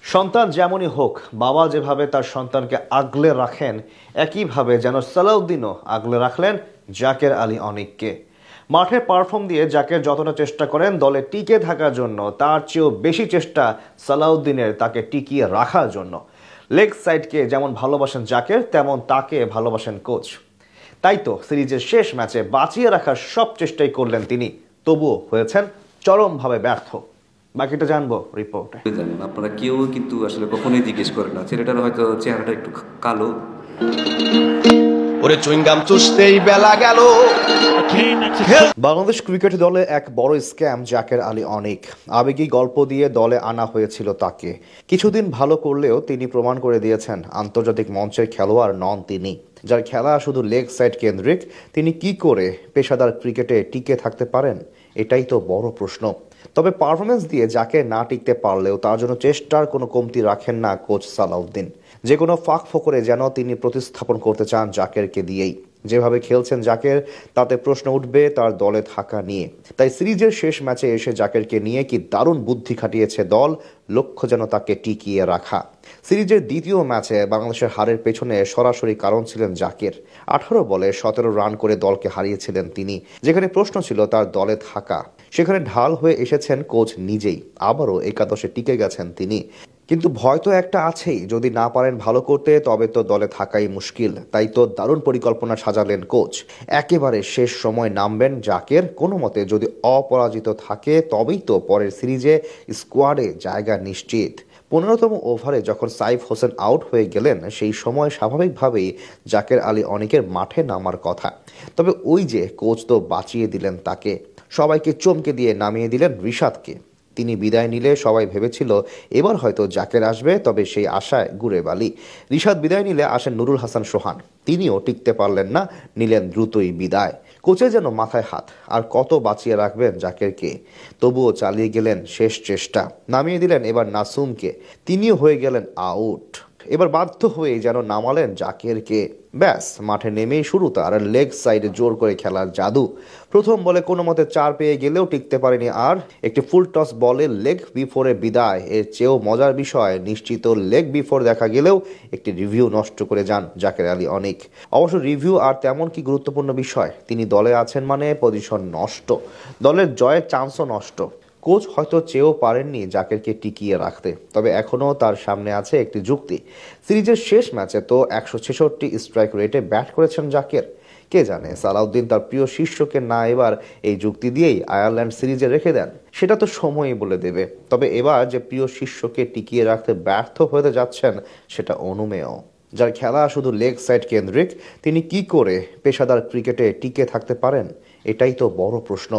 সন্তান যেমনই হোক, বাবা যেভাবে তার সন্তানকে আগলে রাখেন, একইভাবে যেন সালাউদ্দিনও আগলে রাখলেন জাকের আলী অনিককে। মাঠে পারফর্ম দিয়ে জাকের যতটা চেষ্টা করেন দলে টিকে থাকার জন্য, তার চেয়েও বেশি চেষ্টা সালাউদ্দিনের তাকে টিকিয়ে রাখার জন্য। লেগ সাইডকে যেমন ভালোবাসেন জাকের, তেমন তাকে ভালোবাসেন কোচ। তাই তো সিরিজের শেষ ম্যাচে বাঁচিয়ে রাখার সব চেষ্টাই করলেন তিনি, তবুও হয়েছেন চরমভাবে ব্যর্থ। বাকিটা জানবো রিপোর্টে। জানেন আপনারা কেউ কিন্তু আসলে কখনোই জিজ্ঞেস করে না, ছেলেটার হয়তো চেহারাটা একটু কালো। ওরে চুইংগাম চুষতেই বেলা গেল। বাংলাদেশ ক্রিকেট দলে এক বড় স্ক্যাম জাকের আলী অনিক। আবেগী গল্প দিয়ে দলে আনা হয়েছিল তাকে। কিছুদিন ভালো করলেও তিনি প্রমাণ করে দিয়েছেন আন্তর্জাতিক মঞ্চের খেলোয়াড় নন তিনি। যার খেলা শুধু লেগ সাইড কেন্দ্রিক, তিনি কি করে পেশাদার ক্রিকেটে টিকে থাকতে পারেন, এটাই তো বড় প্রশ্ন। তবে পারফরমেন্স দিয়ে যাকে না টিকতে পারলেও তার জন্য চেষ্টার কোনো কমতি রাখেন না কোচ সালাউদ্দিন। যে কোনো ফাঁক ফোকরে যেন তিনি প্রতিস্থাপন করতে চান জাকেরকে দিয়েই। যেভাবে খেলছেন জাকের, তাতে প্রশ্ন উঠবে তার দলে থাকা নিয়ে। তাই সিরিজের শেষ ম্যাচে এসে জাকেরকে নিয়ে কি দারুণ বুদ্ধি খাটিয়েছে দল, লক্ষ্য যেন তাকে টিকিয়ে রাখা। সিরিজের দ্বিতীয় ম্যাচে বাংলাদেশের হারের পেছনে সরাসরি কারণ ছিলেন জাকের। 18 বলে 17 রান করে দলকে হারিয়েছিলেন তিনি। যেখানে প্রশ্ন ছিল তার দলে থাকা, সেখানে ঢাল হয়ে এসেছেন কোচ নিজেই। আবারও একাদশে টিকে গেছেন তিনি। কিন্তু ভয় তো একটা আছেই, যদি না পারেন ভালো করতে তবে তো দলে থাকাই মুশকিল। তাই তো দারুণ পরিকল্পনা সাজালেন কোচ। একেবারে শেষ সময় নামবেন জাকের, কোনো মতে যদি অপরাজিত থাকে তবেই তো পরের সিরিজে স্কোয়াডে জায়গা নিশ্চিত। 15তম ওভারে যখন সাইফ হোসেন আউট হয়ে গেলেন, সেই সময় স্বাভাবিকভাবেই জাকের আলী অনিকের মাঠে নামার কথা। তবে ওই যে কোচ তো বাঁচিয়ে দিলেন তাকে। সবাইকে চমকে দিয়ে নামিয়ে দিলেন রিশাদকে। তিনি বিদায় নিলে সবাই ভেবেছিল এবার হয়তো জাকের আসবে, তবে সেই আশায় গুড়ে বালি। রিশাদ বিদায় নিলে আসেন নুরুল হাসান সোহান। তিনিও টিকতে পারলেন না, নিলেন দ্রুতই বিদায়। কোচের যেন মাথায় হাত, আর কত বাঁচিয়ে রাখবেন জাকেরকে। তবুও চালিয়ে গেলেন শেষ চেষ্টা। নামিয়ে দিলেন এবার নাসুমকে, তিনিও হয়ে গেলেন আউট। এবার বাধ্য হয়ে যেন নামালেন জাকেরকে। ব্যাস, মাঠে নেমেই শুরু তার লেগ সাইডে জোর করে খেলার জাদু। প্রথম বলে কোনো মতে 4 পেয়ে গেলেও টিকতে পারেনি আর। একটি ফুল টস বলে লেগ বিফোরে বিদায়। এর চেয়েও মজার বিষয়, নিশ্চিত লেগ বিফোর দেখা গেলেও একটি রিভিউ নষ্ট করে যান জাকের আলী অনিক। অবশ্য রিভিউ আর তেমন কি গুরুত্বপূর্ণ বিষয়, তিনি দলে আছেন মানে পজিশন নষ্ট, দলের জয়ের চান্সও নষ্ট। কোচ হয়তো চেয়েও পারেননি জাকেরকে টিকিয়ে রাখতে, তবে এখনও তার সামনে আছে একটি যুক্তি। সিরিজের শেষ ম্যাচে তো 166 স্ট্রাইক রেটে ব্যাট করেছেন জাকের। কে জানে সালাউদ্দিন তার প্রিয় শিষ্যকে না এবার এই যুক্তি দিয়েই আয়ারল্যান্ড সিরিজে রেখে দেন, সেটা তো সময়ই বলে দেবে। তবে এবার যে প্রিয় শিষ্যকে টিকিয়ে রাখতে ব্যর্থ হতে যাচ্ছেন সেটা অনুমেয়। যার খেলা শুধু লেগ সাইড কেন্দ্রিক, তিনি কি করে পেশাদার ক্রিকেটে টিকে থাকতে পারেন, এটাই তো বড় প্রশ্ন।